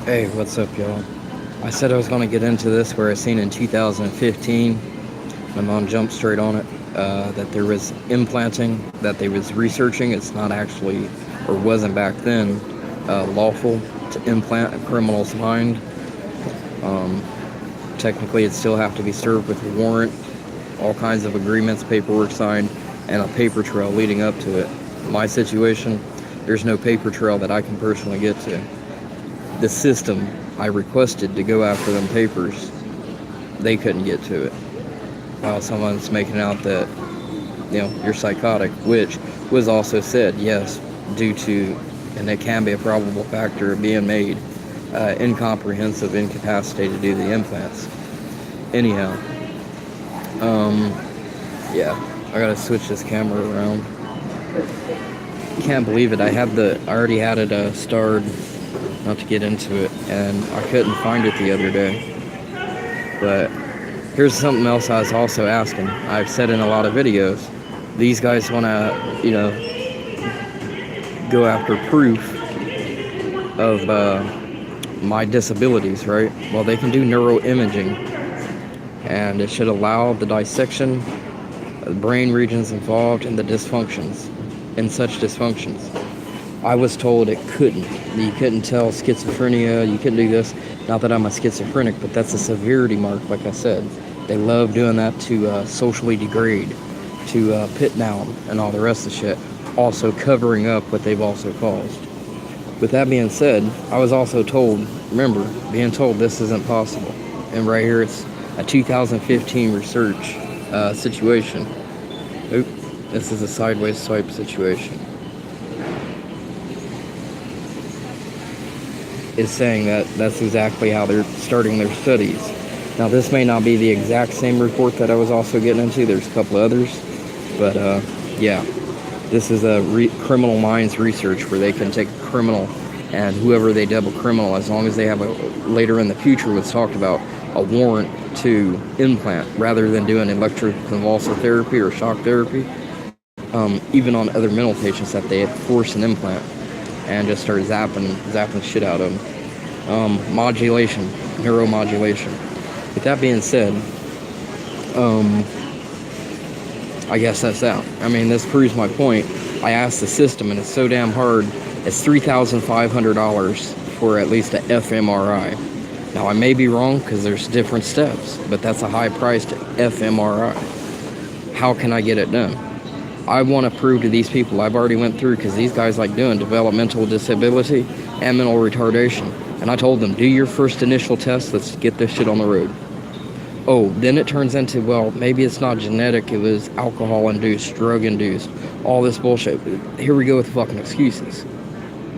Hey, what's up, y'all? I said I was going to get into this where I seen in 2015. My mom jumped straight on it. That there was implanting, that they was researching. It's not actually, or wasn't back then, lawful to implant a criminal's mind. Um, Technically, it still have to be served with a warrant, all kinds of agreements, paperwork signed, and a paper trail leading up to it. My situation, there's no paper trail that I can personally get to. The system I requested to go after them papers, they couldn't get to it. While someone's making out that, you're psychotic, which was also said, yes, due to, and it can be a probable factor of being made, incomprehensive, incapacitated to do the implants. Anyhow, yeah, I gotta switch this camera around. Can't believe it. I already had it starred, not to get into it, and I couldn't find it the other day. But here's something else I was also asking. I've said in a lot of videos, these guys want to, go after proof of my disabilities, right? Well, they can do neuroimaging, and it should allow the dissection of the brain regions involved in the dysfunctions, in such dysfunctions. I was told it couldn't. You couldn't tell schizophrenia, you couldn't do this. Not that I'm a schizophrenic, but that's a severity mark, like I said. They love doing that to socially degrade, to pit down, and all the rest of the shit. Also covering up what they've also caused. With that being said, I was also told, remember, being told this isn't possible. And right here, it's a 2015 research situation. Oop, this is a sideways swipe situation. Is saying that that's exactly how they're starting their studies. Now, this may not be the exact same report that I was also getting into. There's a couple others. But, yeah. This is a criminal minds research where they can take a criminal and whoever they double criminal, as long as they have later in the future, what's talked about, a warrant to implant rather than doing electroconvulsive therapy or shock therapy, even on other mental patients, that they force an implant and just start zapping shit out of them. Modulation, neuromodulation. With that being said, I guess that's that. I mean, this proves my point. I asked the system, and it's so damn hard. It's $3,500 for at least a fMRI. Now, I may be wrong because there's different steps, but that's a high price to fMRI. How can I get it done? I want to prove to these people I've already went through, because these guys like doing developmental disability and mental retardation. And I told them, do your first initial test. Let's get this shit on the road. Oh, then it turns into, well, maybe it's not genetic, it was alcohol-induced, drug-induced, all this bullshit. Here we go with fucking excuses.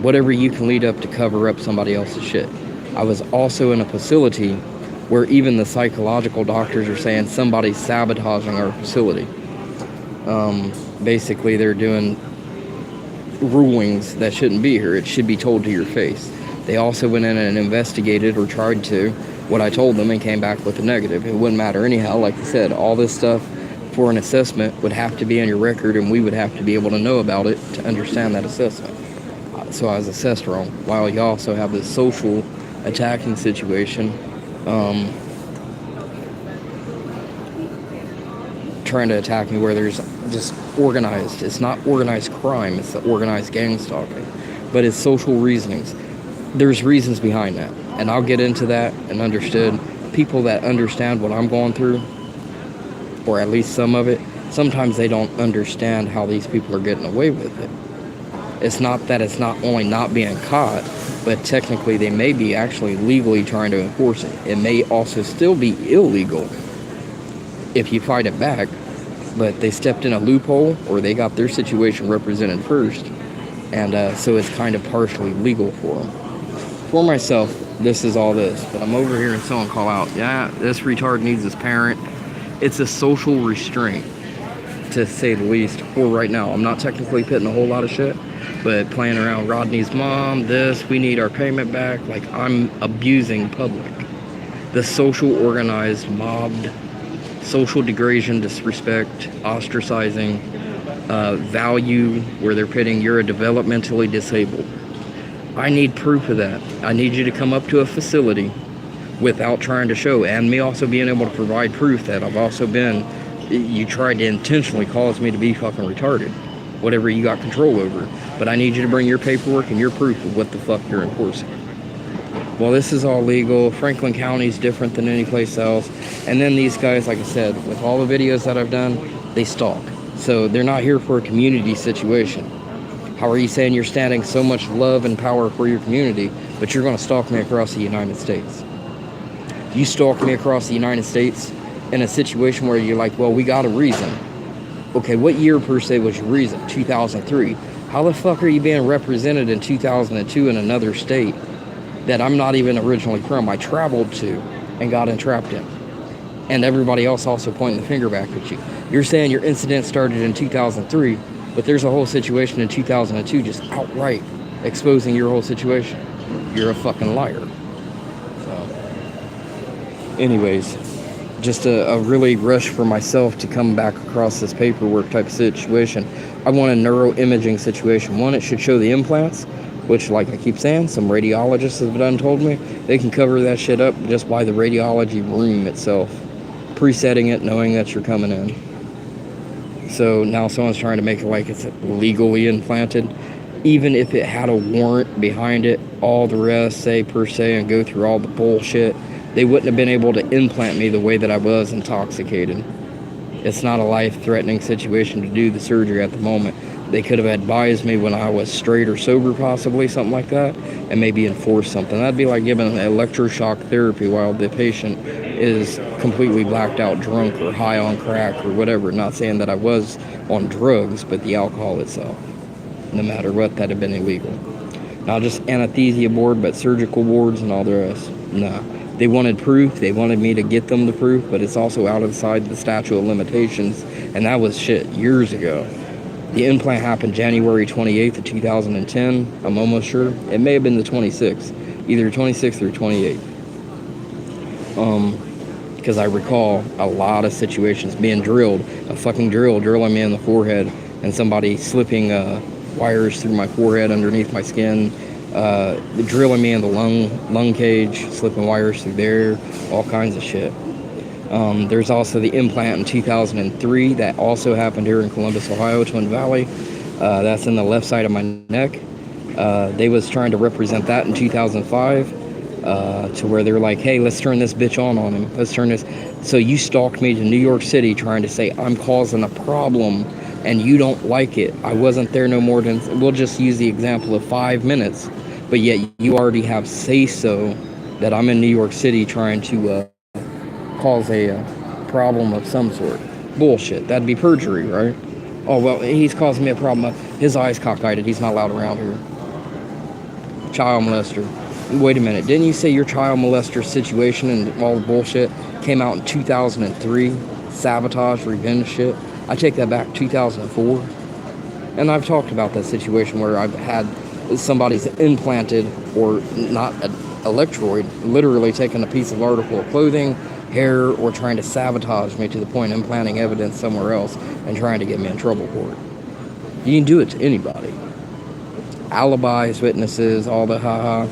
Whatever you can lead up to cover up somebody else's shit. I was also in a facility where even the psychological doctors are saying somebody's sabotaging our facility. Basically, they're doing rulings that shouldn't be here. It should be told to your face. They also went in and investigated, or tried to, what I told them, and came back with a negative. It wouldn't matter anyhow. Like I said, all this stuff for an assessment would have to be on your record, and we would have to be able to know about it to understand that assessment. So I was assessed wrong. While you also have this social attacking situation, trying to attack me where there's just organized. It's not organized crime, it's the organized gang stalking. But it's social reasonings. There's reasons behind that. And I'll get into that and understood. People that understand what I'm going through, or at least some of it, sometimes they don't understand how these people are getting away with it. It's not that it's not only not being caught, but technically they may be actually legally trying to enforce it. It may also still be illegal if you fight it back, but they stepped in a loophole, or they got their situation represented first, and so it's kind of partially legal for them. For myself, this is all this, but I'm over here and someone call out, yeah, this retard needs his parent. It's a social restraint, to say the least, for right now. I'm not technically pitting a whole lot of shit, but playing around Rodney's mom, this, we need our payment back, like I'm abusing public. The social organized, mobbed, social degradation, disrespect, ostracizing, value, where they're pitting, you're a developmentally disabled. I need proof of that. I need you to come up to a facility without trying to show, and me also being able to provide proof that I've also been, you tried to intentionally cause me to be fucking retarded, whatever you got control over. But I need you to bring your paperwork and your proof of what the fuck you're enforcing. Well, this is all legal. Franklin County is different than any place else. And then these guys, like I said, with all the videos that I've done, they stalk. So they're not here for a community situation. How are you saying you're standing so much love and power for your community, but you're going to stalk me across the United States? You stalk me across the United States in a situation where you're like, well, we got a reason. Okay, what year per se was your reason? 2003. How the fuck are you being represented in 2002 in another state that I'm not even originally from? I traveled to and got entrapped in. And everybody else also pointing the finger back at you. You're saying your incident started in 2003, but there's a whole situation in 2002 just outright exposing your whole situation. You're a fucking liar. Anyways, just a really rush for myself to come back across this paperwork type of situation. I want a neuroimaging situation. One, it should show the implants, which, like I keep saying, some radiologists have done told me they can cover that shit up just by the radiology room itself, presetting it, knowing that you're coming in. So now someone's trying to make it like it's legally implanted. Even if it had a warrant behind it, all the rest, say per se, and go through all the bullshit, they wouldn't have been able to implant me the way that I was intoxicated. It's not a life-threatening situation to do the surgery at the moment. They could have advised me when I was straight or sober, possibly, something like that, and maybe enforce something. That'd be like giving electroshock therapy while the patient is completely blacked out drunk or high on crack or whatever. Not saying that I was on drugs, but the alcohol itself. No matter what, that'd have been illegal. Not just anesthesia board, but surgical boards and all the rest. No. They wanted proof. They wanted me to get them the proof, but it's also outside the statute of limitations, and that was shit years ago. The implant happened January 28th of 2010. I'm almost sure. It may have been the 26th, either 26th or 28th. Because I recall a lot of situations being drilled, a fucking drilling me in the forehead, and somebody slipping wires through my forehead underneath my skin. Drilling me in the lung cage, slipping wires through there, all kinds of shit. There's also the implant in 2003 that also happened here in Columbus, Ohio, Twin Valley. That's in the left side of my neck. They was trying to represent that in 2005 to where they were like, hey, let's turn this bitch on him. Let's turn this. So you stalked me to New York City trying to say I'm causing a problem and you don't like it. I wasn't there no more than, we'll just use the example of 5 minutes, but yet you already have say-so that I'm in New York City trying to cause a problem of some sort. Bullshit. That'd be perjury, right? Oh, well, he's causing me a problem. His eyes cockeyed. He's not allowed around here. Child molester. Wait a minute. Didn't you say your child molester situation and all the bullshit came out in 2003? Sabotage, revenge shit. I take that back, 2004. And I've talked about that situation where I've had somebody's implanted, or not an electroid, literally taken a piece of article of clothing, hair, or trying to sabotage me to the point of implanting evidence somewhere else and trying to get me in trouble for it. You can do it to anybody. Alibis, witnesses, all the haha.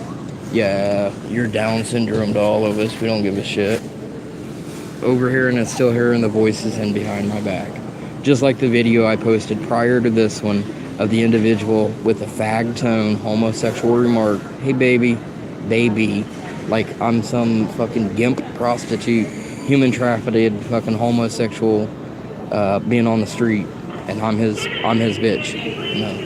Yeah, you're Down syndrome to all of us. We don't give a shit. Overhearing and still hearing the voices in behind my back. Just like the video I posted prior to this one of the individual with a fag tone, homosexual remark, hey baby, like I'm some fucking gimp prostitute, human trafficked, fucking homosexual, being on the street, and I'm his bitch. No.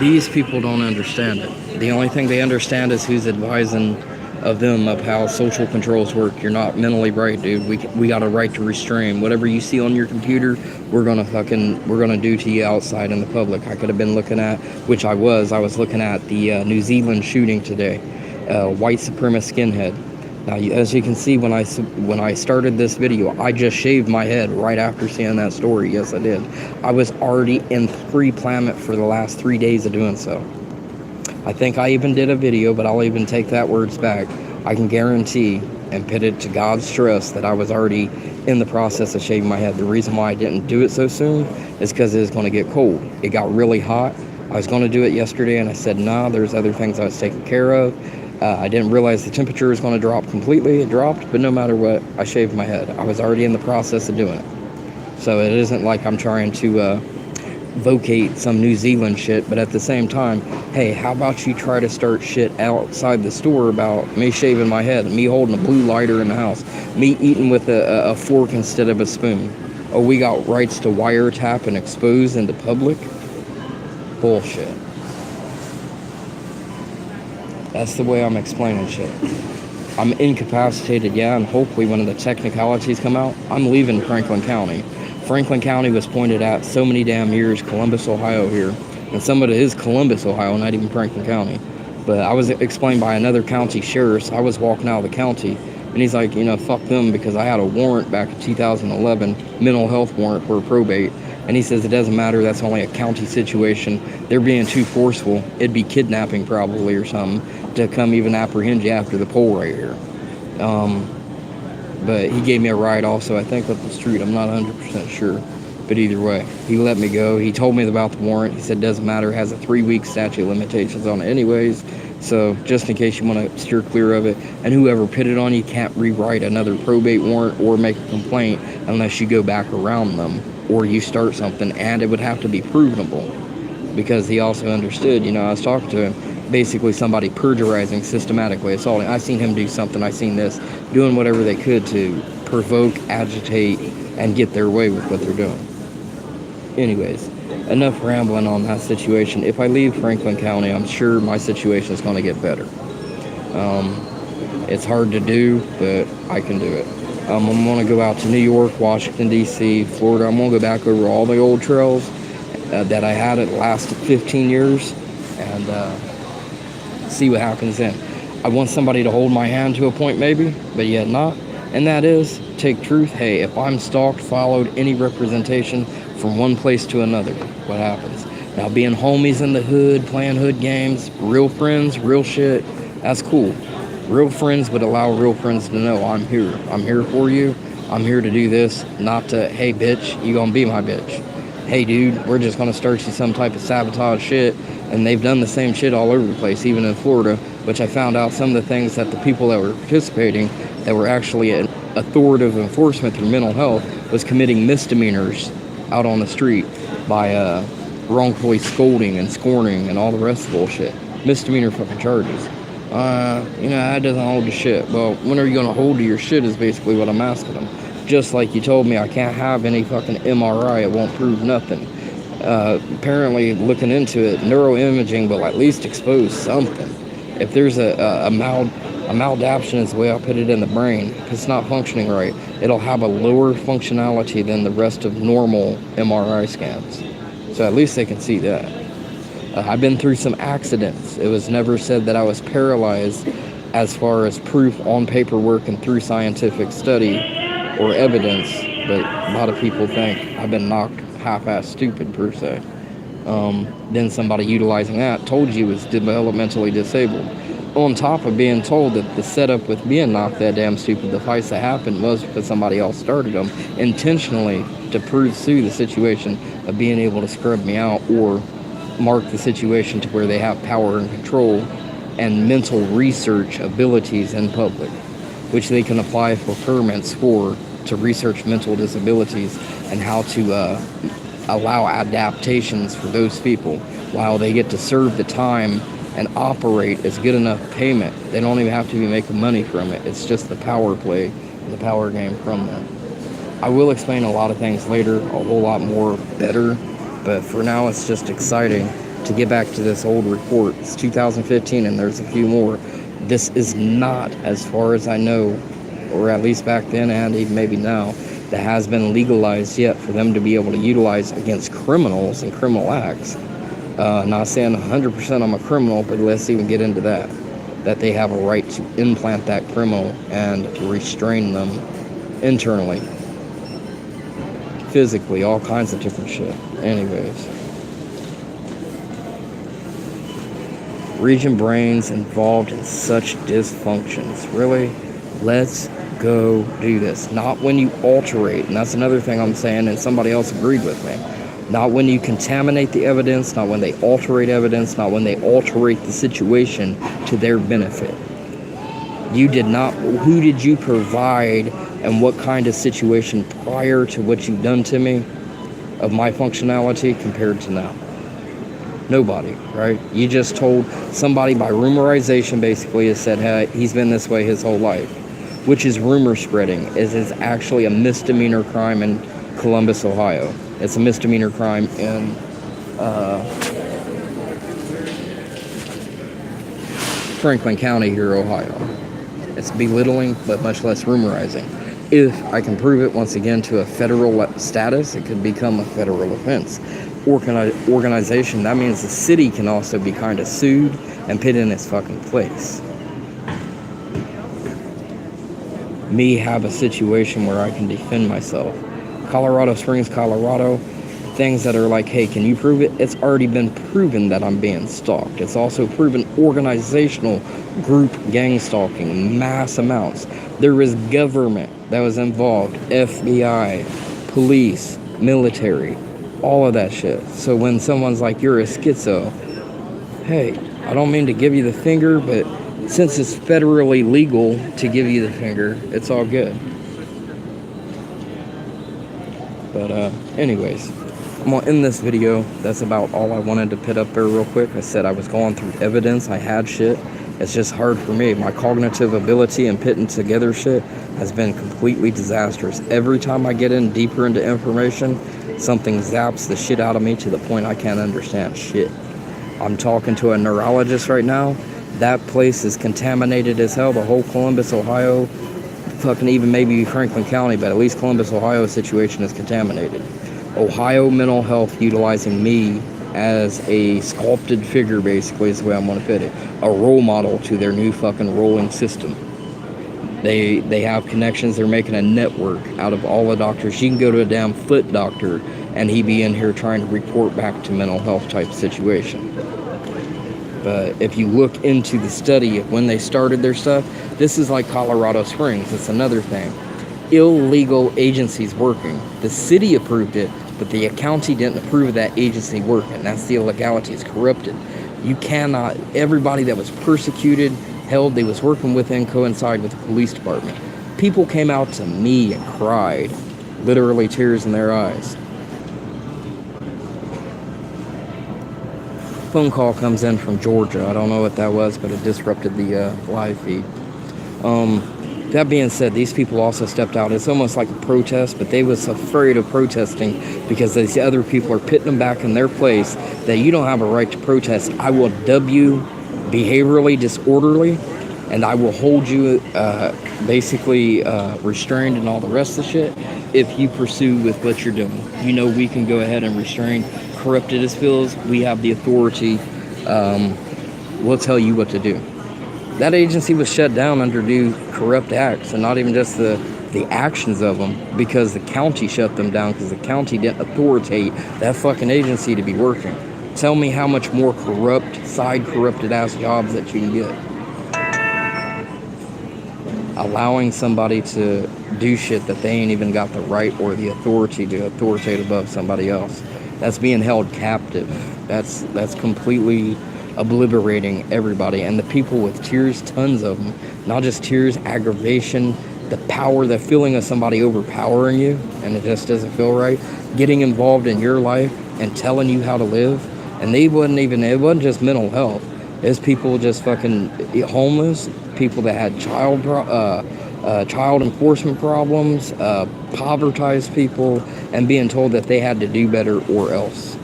These people don't understand it. The only thing they understand is who's advising of them of how social controls work. You're not mentally right, dude. We got a right to restrain. Whatever you see on your computer, we're gonna do to you outside in the public. I could have been looking at, which I was looking at the New Zealand shooting today, white supremacist skinhead. Now, as you can see, when I started this video, I just shaved my head right after seeing that story. Yes, I did. I was already in pre-plan for the last 3 days of doing so. I think I even did a video, but I'll even take that words back. I can guarantee and put it to God's trust that I was already in the process of shaving my head. The reason why I didn't do it so soon is because it was going to get cold. It got really hot. I was going to do it yesterday, and I said, nah, there's other things I was taking care of. I didn't realize the temperature was going to drop completely. It dropped, but no matter what, I shaved my head. I was already in the process of doing it. So it isn't like I'm trying to vocate some New Zealand shit, but at the same time, hey, how about you try to start shit outside the store about me shaving my head, me holding a blue lighter in the house, me eating with a fork instead of a spoon. Oh, we got rights to wiretap and expose into public? Bullshit. That's the way I'm explaining shit. I'm incapacitated, yeah, and hopefully when the technicalities come out, I'm leaving Franklin County. Franklin County was pointed at so many damn years, Columbus, Ohio here. And some of it is Columbus, Ohio, not even Franklin County. But I was explained by another county sheriff. I was walking out of the county, and he's like, fuck them, because I had a warrant back in 2011, mental health warrant for probate. And he says it doesn't matter, that's only a county situation. They're being too forceful. It'd be kidnapping probably or something to come even apprehend you after the poll right here. But he gave me a ride also, I think, up the street. I'm not 100% sure. But either way, he let me go. He told me about the warrant. He said it doesn't matter. It has a 3-week statute of limitations on it anyways. So just in case you want to steer clear of it. And whoever put it on you can't rewrite another probate warrant or make a complaint unless you go back around them or you start something. And it would have to be provable. Because he also understood, I was talking to him. Basically somebody perjurizing, systematically assaulting. I seen him do something. I seen this. Doing whatever they could to provoke, agitate, and get their way with what they're doing. Anyways, enough rambling on that situation. If I leave Franklin County, I'm sure my situation is going to get better. It's hard to do, but I can do it. I'm going to go out to New York, Washington, D.C., Florida. I'm going to go back over all the old trails that I had. It lasted 15 years. And see what happens then. I want somebody to hold my hand to a point maybe, but yet not. And that is, take truth. Hey, if I'm stalked, followed, any representation from one place to another, what happens? Now, being homies in the hood, playing hood games, real friends, real shit, that's cool. Real friends would allow real friends to know I'm here. I'm here for you. I'm here to do this, not to, hey, bitch, you gonna be my bitch. Hey, dude, we're just gonna start you some type of sabotage shit. And they've done the same shit all over the place, even in Florida, which I found out some of the things that the people that were participating, that were actually an authoritative enforcement through mental health, was committing misdemeanors out on the street by wrongfully scolding and scorning and all the rest of the bullshit. Misdemeanor fucking charges. That doesn't hold to shit. Well, when are you going to hold to your shit is basically what I'm asking them. Just like you told me I can't have any fucking MRI, it won't prove nothing. Apparently, looking into it, neuroimaging will at least expose something. If there's a maladaptation is the way I put it in the brain, if it's not functioning right, it'll have a lower functionality than the rest of normal MRI scans. So at least they can see that. I've been through some accidents. It was never said that I was paralyzed as far as proof on paperwork and through scientific study or evidence, but a lot of people think I've been knocked half-ass stupid per se. Then somebody utilizing that told you was developmentally disabled. On top of being told that the setup with being knocked that damn stupid, the fights that happened was because somebody else started them intentionally to pursue the situation of being able to scrub me out or mark the situation to where they have power and control and mental research abilities in public, which they can apply for permits to research mental disabilities and how to allow adaptations for those people while they get to serve the time and operate as good enough payment. They don't even have to be making money from it. It's just the power play, the power game from them. I will explain a lot of things later, a whole lot more better, but for now it's just exciting to get back to this old report. It's 2015 and there's a few more. This is not, as far as I know, or at least back then and even maybe now, that has been legalized yet for them to be able to utilize against criminals and criminal acts. Not saying 100% I'm a criminal, but let's even get into that. That they have a right to implant that criminal and restrain them internally, physically, all kinds of different shit. Anyways. Region brains involved in such dysfunctions. Really? Let's go do this. Not when you alterate, and that's another thing I'm saying, and somebody else agreed with me. Not when you contaminate the evidence, not when they alterate evidence, not when they alterate the situation to their benefit. You did not, who did you provide and what kind of situation prior to what you've done to me of my functionality compared to now? Nobody, right? You just told somebody by rumorization, basically, has said, hey, he's been this way his whole life, which is rumor spreading. It is actually a misdemeanor crime in Columbus, Ohio. It's a misdemeanor crime in Franklin County here, Ohio. It's belittling, but much less rumorizing. If I can prove it once again to a federal status, it could become a federal offense. Organization, that means the city can also be kind of sued and put in its fucking place. Me have a situation where I can defend myself. Colorado Springs, Colorado, things that are like, hey, can you prove it? It's already been proven that I'm being stalked. It's also proven organizational group gang stalking, mass amounts. There was government that was involved, FBI, police, military, all of that shit. So when someone's like, you're a schizo, hey, I don't mean to give you the finger, but since it's federally legal to give you the finger, it's all good. But anyways, I'm gonna end this video. That's about all I wanted to put up there real quick. I said I was going through evidence. I had shit. It's just hard for me. My cognitive ability and putting together shit has been completely disastrous. Every time I get in deeper into information, something zaps the shit out of me to the point I can't understand shit. I'm talking to a neurologist right now. That place is contaminated as hell. The whole Columbus, Ohio, fucking even maybe Franklin County, but at least Columbus, Ohio situation is contaminated. Ohio mental health utilizing me as a sculpted figure, basically, is the way I'm going to put it. A role model to their new fucking rolling system. They have connections. They're making a network out of all the doctors. You can go to a damn foot doctor and he be in here trying to report back to mental health type situation. But if you look into the study of when they started their stuff, this is like Colorado Springs. It's another thing. Illegal agencies working. The city approved it, but the county didn't approve of that agency working. That's the illegality. It's corrupted. You cannot, everybody that was persecuted, held, they was working within coincide with the police department. People came out to me and cried, literally tears in their eyes. Phone call comes in from Georgia. I don't know what that was, but it disrupted the live feed. That being said, these people also stepped out. It's almost like a protest, but they was afraid of protesting because these other people are putting them back in their place that you don't have a right to protest. I will dub you behaviorally disorderly, and I will hold you basically restrained and all the rest of the shit if you pursue with what you're doing. You know, we can go ahead and restrain. Corrupted as feels, we have the authority. We'll tell you what to do. That agency was shut down under new corrupt acts, and not even just the actions of them, because the county shut them down because the county didn't authoritate that fucking agency to be working. Tell me how much more corrupt, corrupted ass jobs that you can get. Allowing somebody to do shit that they ain't even got the right or the authority to authoritate above somebody else. That's being held captive. That's completely obliterating everybody. And the people with tears, tons of them, not just tears, aggravation, the power, the feeling of somebody overpowering you, and it just doesn't feel right, getting involved in your life and telling you how to live. And it wasn't just mental health. It's people just fucking homeless, people that had child enforcement problems, povertized people, and being told that they had to do better or else.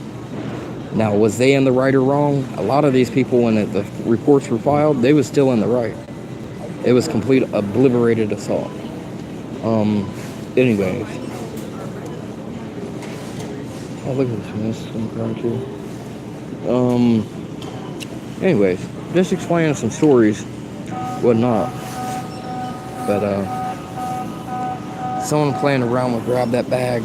Now, was they in the right or wrong? A lot of these people, when the reports were filed, they was still in the right. It was complete obliterated assault. Anyways. Oh, look at this mess I'm trying to. Anyways, just explaining some stories, whatnot. But, Someone playing around with grab that bag,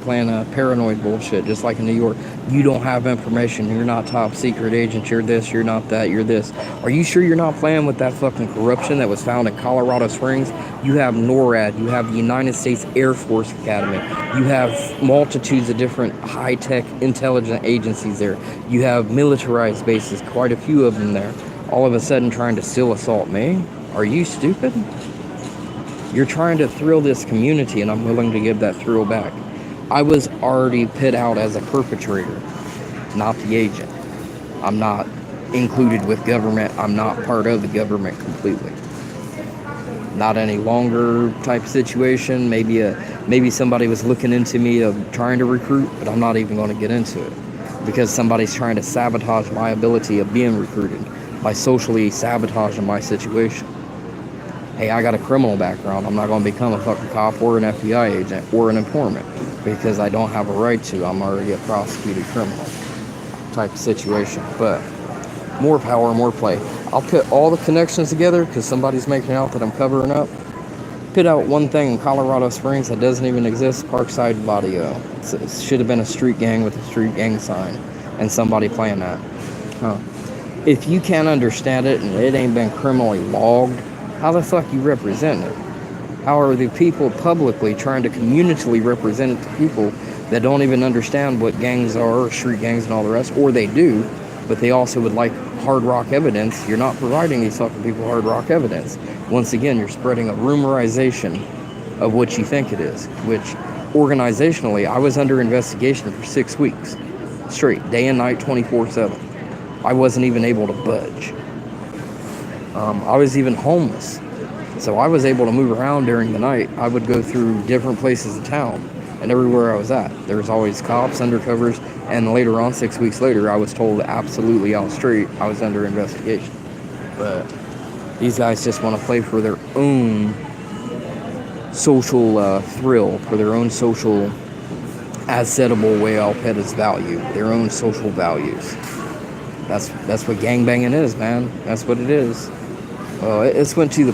playing a paranoid bullshit, just like in New York. You don't have information. You're not top secret agent. You're this. You're not that. You're this. Are you sure you're not playing with that fucking corruption that was found in Colorado Springs? You have NORAD. You have the United States Air Force Academy. You have multitudes of different high-tech intelligence agencies there. You have militarized bases, quite a few of them there. All of a sudden trying to still assault me? Are you stupid? You're trying to thrill this community, and I'm willing to give that thrill back. I was already put out as a perpetrator, not the agent. I'm not included with government. I'm not part of the government completely. Not any longer type situation. Maybe somebody was looking into me of trying to recruit, but I'm not even going to get into it because somebody's trying to sabotage my ability of being recruited by socially sabotaging my situation. Hey, I got a criminal background. I'm not going to become a fucking cop or an FBI agent or an informant because I don't have a right to. I'm already a prosecuted criminal type of situation. But more power, more play. I'll put all the connections together because somebody's making out that I'm covering up. Put out one thing in Colorado Springs that doesn't even exist, Parkside Vadio. It should have been a street gang with a street gang sign and somebody playing that. If you can't understand it and it ain't been criminally logged, how the fuck you represent it? How are the people publicly trying to communally represent it to people that don't even understand what gangs are, or street gangs and all the rest, or they do, but they also would like hard rock evidence? You're not providing these fucking people hard rock evidence. Once again, you're spreading a rumorization of what you think it is, which organizationally, I was under investigation for 6 weeks straight, day and night, 24/7. I wasn't even able to budge. I was even homeless, so I was able to move around during the night. I would go through different places in town, and everywhere I was at, there was always cops, undercovers, and later on, 6 weeks later, I was told absolutely out straight I was under investigation. But these guys just want to play for their own social thrill, for their own social assetable way I'll pet its value, their own social values. That's what gangbanging is, man. That's what it is. It's went to the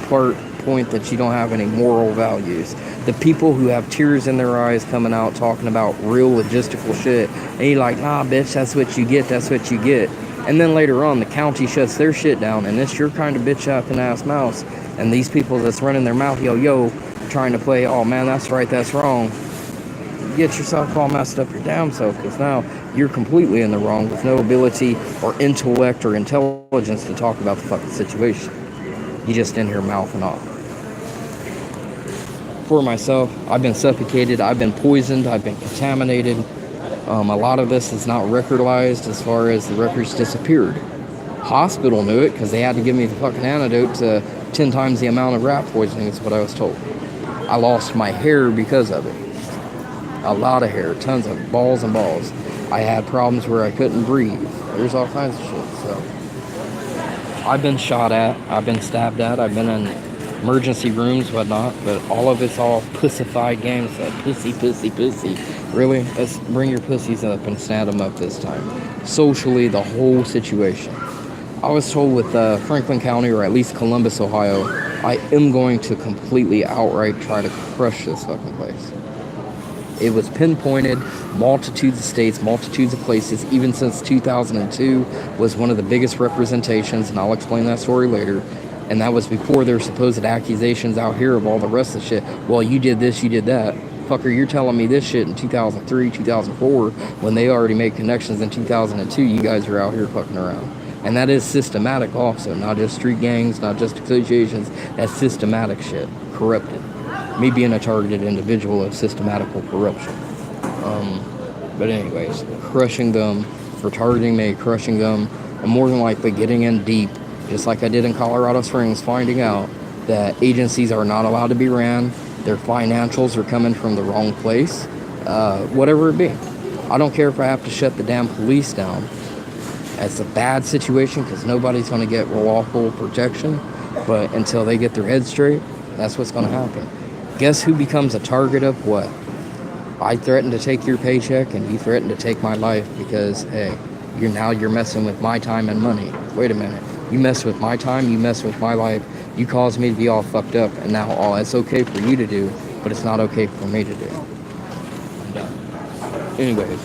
point that you don't have any moral values. The people who have tears in their eyes coming out talking about real logistical shit, and you're like, nah, bitch, that's what you get, that's what you get. And then later on, the county shuts their shit down, and it's your kind of bitch-apping ass mouse. And these people that's running their mouth, yo, trying to play, oh man, that's right, that's wrong. Get yourself all messed up your damn self, because now you're completely in the wrong with no ability or intellect or intelligence to talk about the fucking situation. You just in here mouthing off. For myself, I've been suffocated, I've been poisoned, I've been contaminated. A lot of this is not recordized as far as the records disappeared. Hospital knew it because they had to give me the fucking antidote to 10 times the amount of rat poisoning is what I was told. I lost my hair because of it. A lot of hair, tons of balls and balls. I had problems where I couldn't breathe. There's all kinds of shit, so. I've been shot at, I've been stabbed at, I've been in emergency rooms, whatnot, but all of it's all pussified games. Pussy. Really? Let's bring your pussies up and stand them up this time. Socially, the whole situation. I was told with Franklin County, or at least Columbus, Ohio, I am going to completely outright try to crush this fucking place. It was pinpointed, multitudes of states, multitudes of places, even since 2002 was one of the biggest representations, and I'll explain that story later. And that was before their supposed accusations out here of all the rest of the shit. Well, you did this, you did that. Fucker, you're telling me this shit in 2003, 2004, when they already made connections in 2002. You guys are out here fucking around. And that is systematic also, not just street gangs, not just associations. That's systematic shit, corrupted. Me being a targeted individual of systematical corruption. But anyways, crushing them, for targeting me, crushing them, and more than likely getting in deep, just like I did in Colorado Springs, finding out that agencies are not allowed to be ran, their financials are coming from the wrong place, whatever it be. I don't care if I have to shut the damn police down. It's a bad situation because nobody's going to get lawful protection, but until they get their head straight, that's what's going to happen. Guess who becomes a target of what? I threaten to take your paycheck and you threaten to take my life because, hey, you're messing with my time and money. Wait a minute. You mess with my time, you mess with my life, you cause me to be all fucked up, and now all it's okay for you to do but it's not okay for me to do. And, anyways,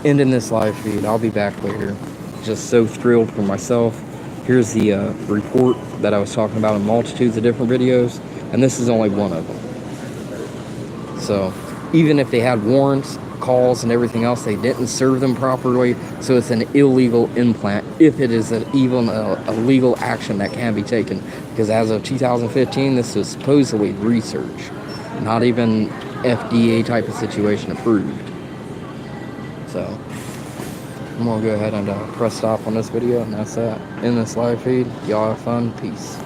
ending this live feed. I'll be back later. Just so thrilled for myself. Here's the report that I was talking about in multitudes of different videos, and this is only one of them. So even if they had warrants, calls, and everything else, they didn't serve them properly, so it's an illegal implant if it is even a legal action that can be taken, because as of 2015 this is supposedly research, not even FDA type of situation approved. So I'm gonna go ahead and press stop on this video, and that's that. In this live feed, y'all have fun. Peace.